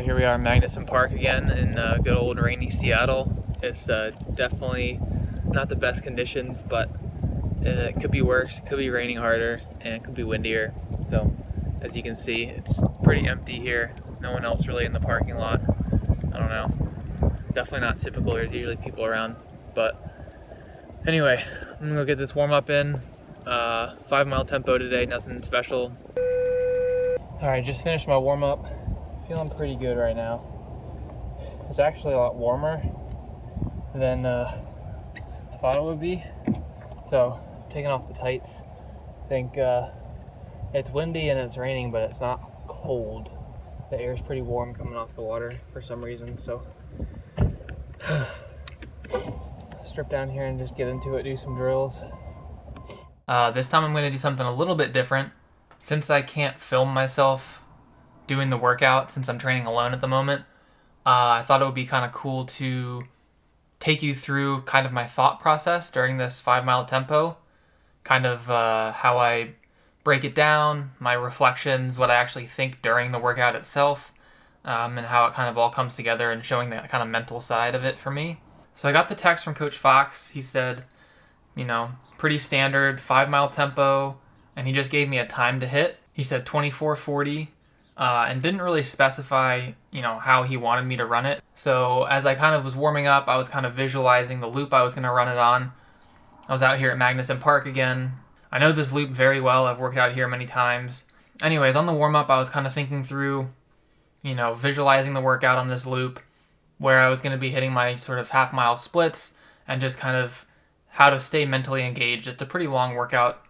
Alright, here we are in Magnuson Park again in good old rainy Seattle. It's definitely not the best conditions, but it could be worse. It could be raining harder and it could be windier. So as you can see, it's pretty empty here. No one else really in the parking lot. I don't know. Definitely not typical. There's usually people around. But anyway, I'm gonna go get this warm up in. 5-mile tempo today, nothing special. Alright, just finished my warm up. Feeling pretty good right now. It's actually a lot warmer than I thought it would be. So, taking off the tights. I think it's windy and it's raining, but it's not cold. The air is pretty warm coming off the water for some reason, so strip down here and just get into it, do some drills. This time I'm going to do something a little bit different. Since I can't film myself doing the workout, since I'm training alone at the moment, I thought it would be kind of cool to take you through kind of my thought process during this 5-mile tempo, kind of how I break it down, my reflections, what I actually think during the workout itself, and how it kind of all comes together and showing that kind of mental side of it for me. So I got the text from Coach Fox. He said, pretty standard 5-mile tempo, and he just gave me a time to hit. He said 24:40. And didn't really specify, how he wanted me to run it. So as I kind of was warming up, I was kind of visualizing the loop I was going to run it on. I was out here at Magnuson Park again. I know this loop very well. I've worked out here many times. Anyways, on the warm-up, I was kind of thinking through, visualizing the workout on this loop, where I was going to be hitting my sort of half-mile splits, and just kind of how to stay mentally engaged. It's a pretty long workout,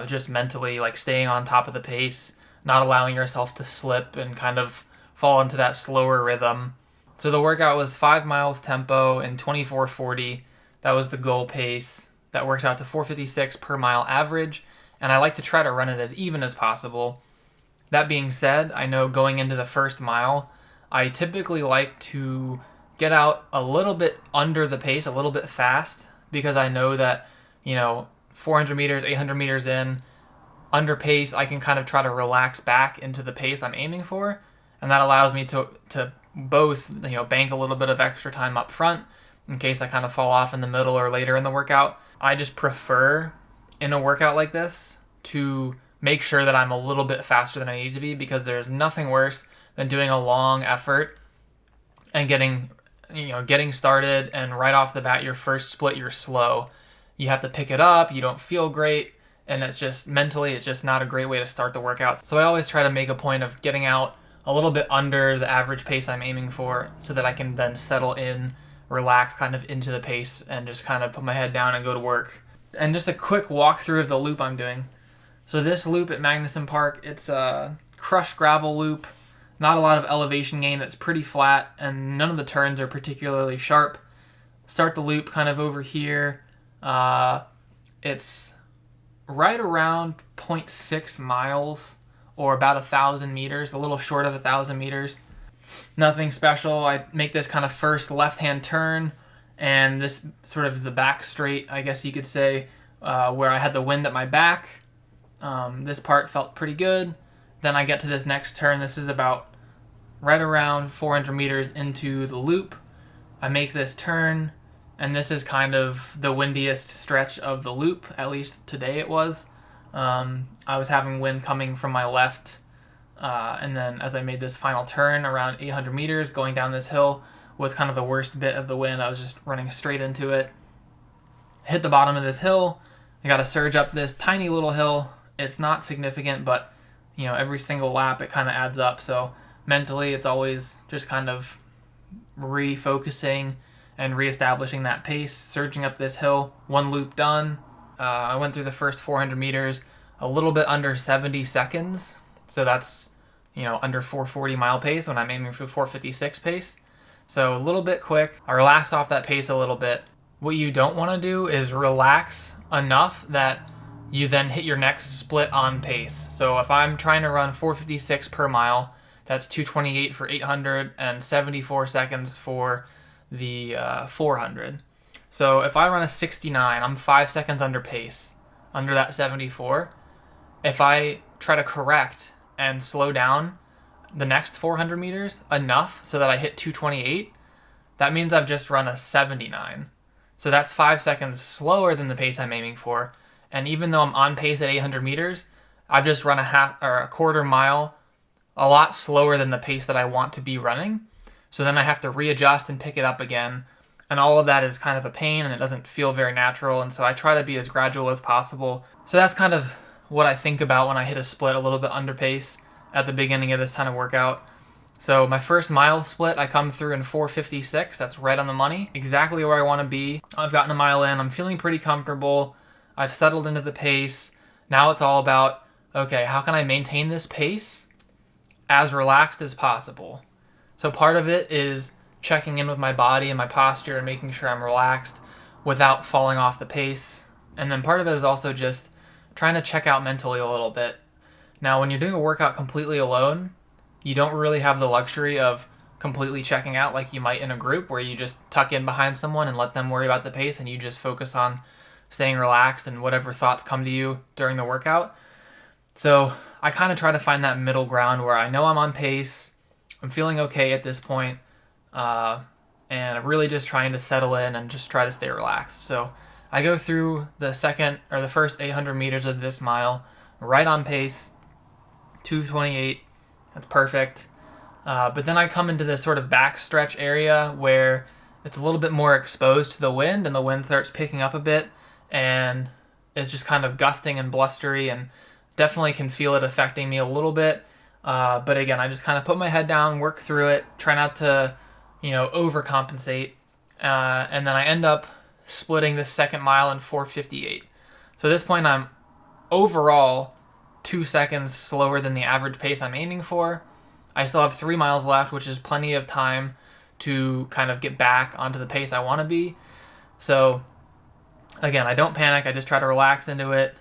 just mentally, like staying on top of the pace, not allowing yourself to slip and kind of fall into that slower rhythm. So the workout was 5 miles tempo in 24:40. That was the goal pace. That works out to 4:56 per mile average, and I like to try to run it as even as possible. That being said, I know going into the first mile, I typically like to get out a little bit under the pace, a little bit fast, because I know that, 400 meters, 800 meters in, under pace, I can kind of try to relax back into the pace I'm aiming for, and that allows me to both, bank a little bit of extra time up front in case I kind of fall off in the middle or later in the workout. I just prefer in a workout like this to make sure that I'm a little bit faster than I need to be, because there's nothing worse than doing a long effort and getting started and right off the bat, your first split, you're slow. You have to pick it up, you don't feel great, and it's just mentally, it's just not a great way to start the workout. So I always try to make a point of getting out a little bit under the average pace I'm aiming for, so that I can then settle in, relax kind of into the pace, and just kind of put my head down and go to work. And just a quick walkthrough of the loop I'm doing. So this loop at Magnuson Park, it's a crushed gravel loop, not a lot of elevation gain, it's pretty flat, and none of the turns are particularly sharp. Start the loop kind of over here. It's right around 0.6 miles, or about 1,000 meters, a little short of 1,000 meters. Nothing special. I make this kind of first left-hand turn, and this sort of the back straight, I guess you could say, where I had the wind at my back. This part felt pretty good. Then I get to this next turn. This is about right around 400 meters into the loop. I make this turn, and this is kind of the windiest stretch of the loop, at least today it was. I was having wind coming from my left, and then as I made this final turn around 800 meters going down this hill was kind of the worst bit of the wind. I was just running straight into it. Hit the bottom of this hill. I got to surge up this tiny little hill. It's not significant, but every single lap it kind of adds up. So mentally it's always just kind of refocusing and reestablishing that pace, surging up this hill. One loop done. I went through the first 400 meters a little bit under 70 seconds. So that's, under 440 mile pace when I'm aiming for 456 pace. So a little bit quick. I relax off that pace a little bit. What you don't want to do is relax enough that you then hit your next split on pace. So if I'm trying to run 456 per mile, that's 228 for 800 and 74 seconds for the 400. So if I run a 69, I'm 5 seconds under pace, under that 74. If I try to correct and slow down, the next 400 meters enough so that I hit 228, that means I've just run a 79. So that's 5 seconds slower than the pace I'm aiming for. And even though I'm on pace at 800 meters, I've just run a quarter mile a lot slower than the pace that I want to be running. So then I have to readjust and pick it up again. And all of that is kind of a pain, and it doesn't feel very natural. And so I try to be as gradual as possible. So that's kind of what I think about when I hit a split a little bit under pace at the beginning of this kind of workout. So my first mile split, I come through in 4:56. That's right on the money. Exactly where I want to be. I've gotten a mile in. I'm feeling pretty comfortable. I've settled into the pace. Now it's all about, okay, how can I maintain this pace as relaxed as possible? So part of it is checking in with my body and my posture and making sure I'm relaxed without falling off the pace. And then part of it is also just trying to check out mentally a little bit. Now, when you're doing a workout completely alone, you don't really have the luxury of completely checking out like you might in a group where you just tuck in behind someone and let them worry about the pace and you just focus on staying relaxed and whatever thoughts come to you during the workout. So I kind of try to find that middle ground where I know I'm on pace, I'm feeling okay at this point, and I'm really just trying to settle in and just try to stay relaxed. So I go through the first 800 meters of this mile right on pace, 2:28. That's perfect. But then I come into this sort of backstretch area where it's a little bit more exposed to the wind, and the wind starts picking up a bit, and it's just kind of gusting and blustery, and definitely can feel it affecting me a little bit. But again, I just kind of put my head down, work through it, try not to, overcompensate. And then I end up splitting this second mile in 4:58. So at this point, I'm overall 2 seconds slower than the average pace I'm aiming for. I still have 3 miles left, which is plenty of time to kind of get back onto the pace I want to be. So again, I don't panic. I just try to relax into it.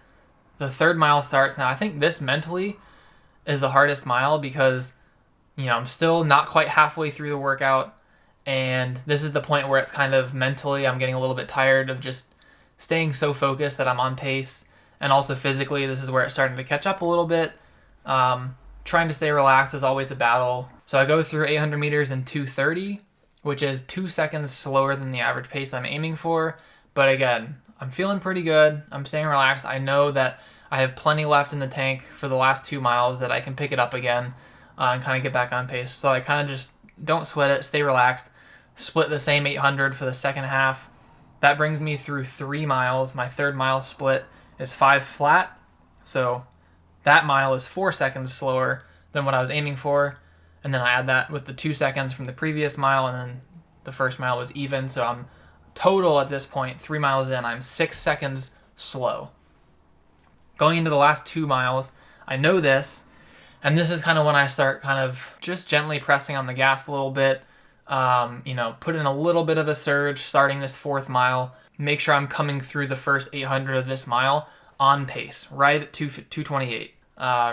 The third mile starts. Now, I think this mentally is the hardest mile because, I'm still not quite halfway through the workout. And this is the point where it's kind of mentally, I'm getting a little bit tired of just staying so focused that I'm on pace. And also physically, this is where it's starting to catch up a little bit. Trying to stay relaxed is always a battle. So I go through 800 meters in 2:30, which is 2 seconds slower than the average pace I'm aiming for. But again, I'm feeling pretty good. I'm staying relaxed. I know that I have plenty left in the tank for the last 2 miles that I can pick it up again and kind of get back on pace. So I kind of just don't sweat it, stay relaxed, split the same 800 for the second half. That brings me through 3 miles. My third mile split is 5 flat. So that mile is 4 seconds slower than what I was aiming for. And then I add that with the 2 seconds from the previous mile, and then the first mile was even. So I'm total at this point, 3 miles in, I'm 6 seconds slow. Going into the last 2 miles, I know this, and this is kind of when I start kind of just gently pressing on the gas a little bit, put in a little bit of a surge starting this 4th mile, make sure I'm coming through the first 800 of this mile on pace, right at 2:28.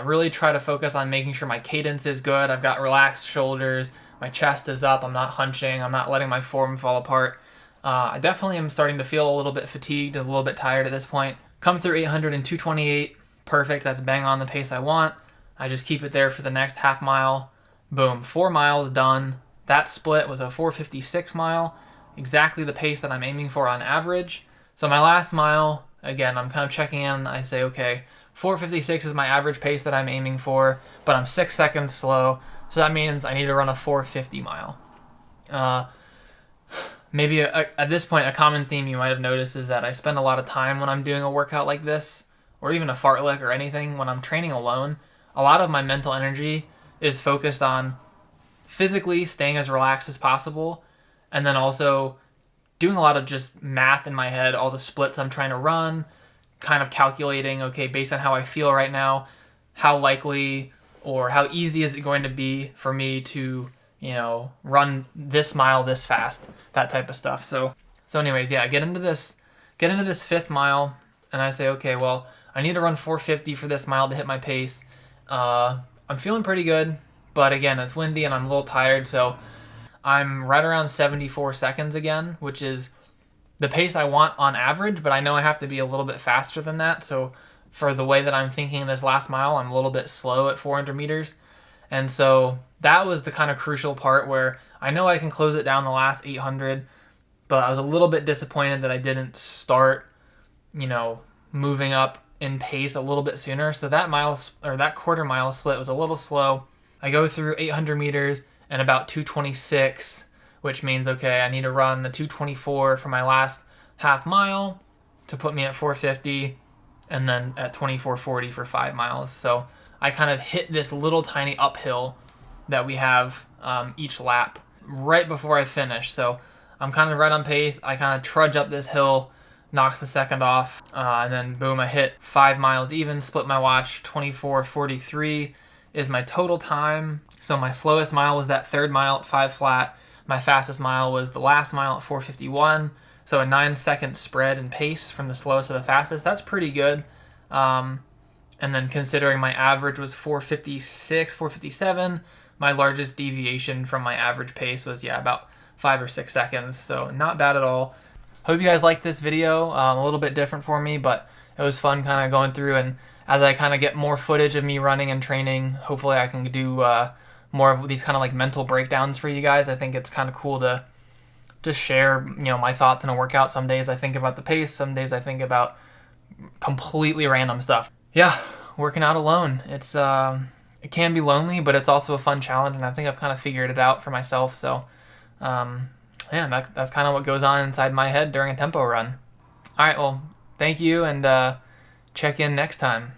Really try to focus on making sure my cadence is good. I've got relaxed shoulders, my chest is up, I'm not hunching, I'm not letting my form fall apart. I definitely am starting to feel a little bit fatigued, a little bit tired at this point. Come through 800 and 2:28, perfect, that's bang on the pace I want. I just keep it there for the next half mile. Boom, 4 miles done. That split was a 4:56 mile, exactly the pace that I'm aiming for on average. So my last mile, again, I'm kind of checking in. I say, okay, 4:56 is my average pace that I'm aiming for, but I'm 6 seconds slow, so that means I need to run a 4:50 mile. Maybe at this point, a common theme you might have noticed is that I spend a lot of time when I'm doing a workout like this, or even a fartlek or anything, when I'm training alone, a lot of my mental energy is focused on physically staying as relaxed as possible, and then also doing a lot of just math in my head, all the splits I'm trying to run, kind of calculating, okay, based on how I feel right now, how likely or how easy is it going to be for me to run this mile this fast, that type of stuff. So anyways, yeah, get into this 5th mile, and I say, okay, well, I need to run 4:50 for this mile to hit my pace. I'm feeling pretty good, but again, it's windy and I'm a little tired, so I'm right around 74 seconds again, which is the pace I want on average, but I know I have to be a little bit faster than that. So for the way that I'm thinking this last mile, I'm a little bit slow at 400 meters. And so that was the kind of crucial part where I know I can close it down the last 800, but I was a little bit disappointed that I didn't start, moving up in pace a little bit sooner. So that quarter mile split was a little slow. I go through 800 meters and about 226, which means, okay, I need to run the 224 for my last half mile to put me at 450, and then at 24:40 for 5 miles. So I kind of hit this little tiny uphill that we have each lap right before I finish. So I'm kind of right on pace. I kind of trudge up this hill, knocks a second off, and then boom, I hit 5 miles even, split my watch. 24:43 is my total time. So my slowest mile was that third mile at 5 flat. My fastest mile was the last mile at 4:51. So a 9-second spread in pace from the slowest to the fastest. That's pretty good. And then considering my average was 4:56, 4:57, my largest deviation from my average pace was, about 5 or 6 seconds. So not bad at all. Hope you guys liked this video. A little bit different for me, but it was fun kind of going through. And as I kind of get more footage of me running and training, hopefully I can do more of these kind of like mental breakdowns for you guys. I think it's kind of cool to just share, my thoughts in a workout. Some days I think about the pace. Some days I think about completely random stuff. Yeah, working out alone. It can be lonely, but it's also a fun challenge, and I think I've kind of figured it out for myself. So, that's kind of what goes on inside my head during a tempo run. All right, well, thank you, and check in next time.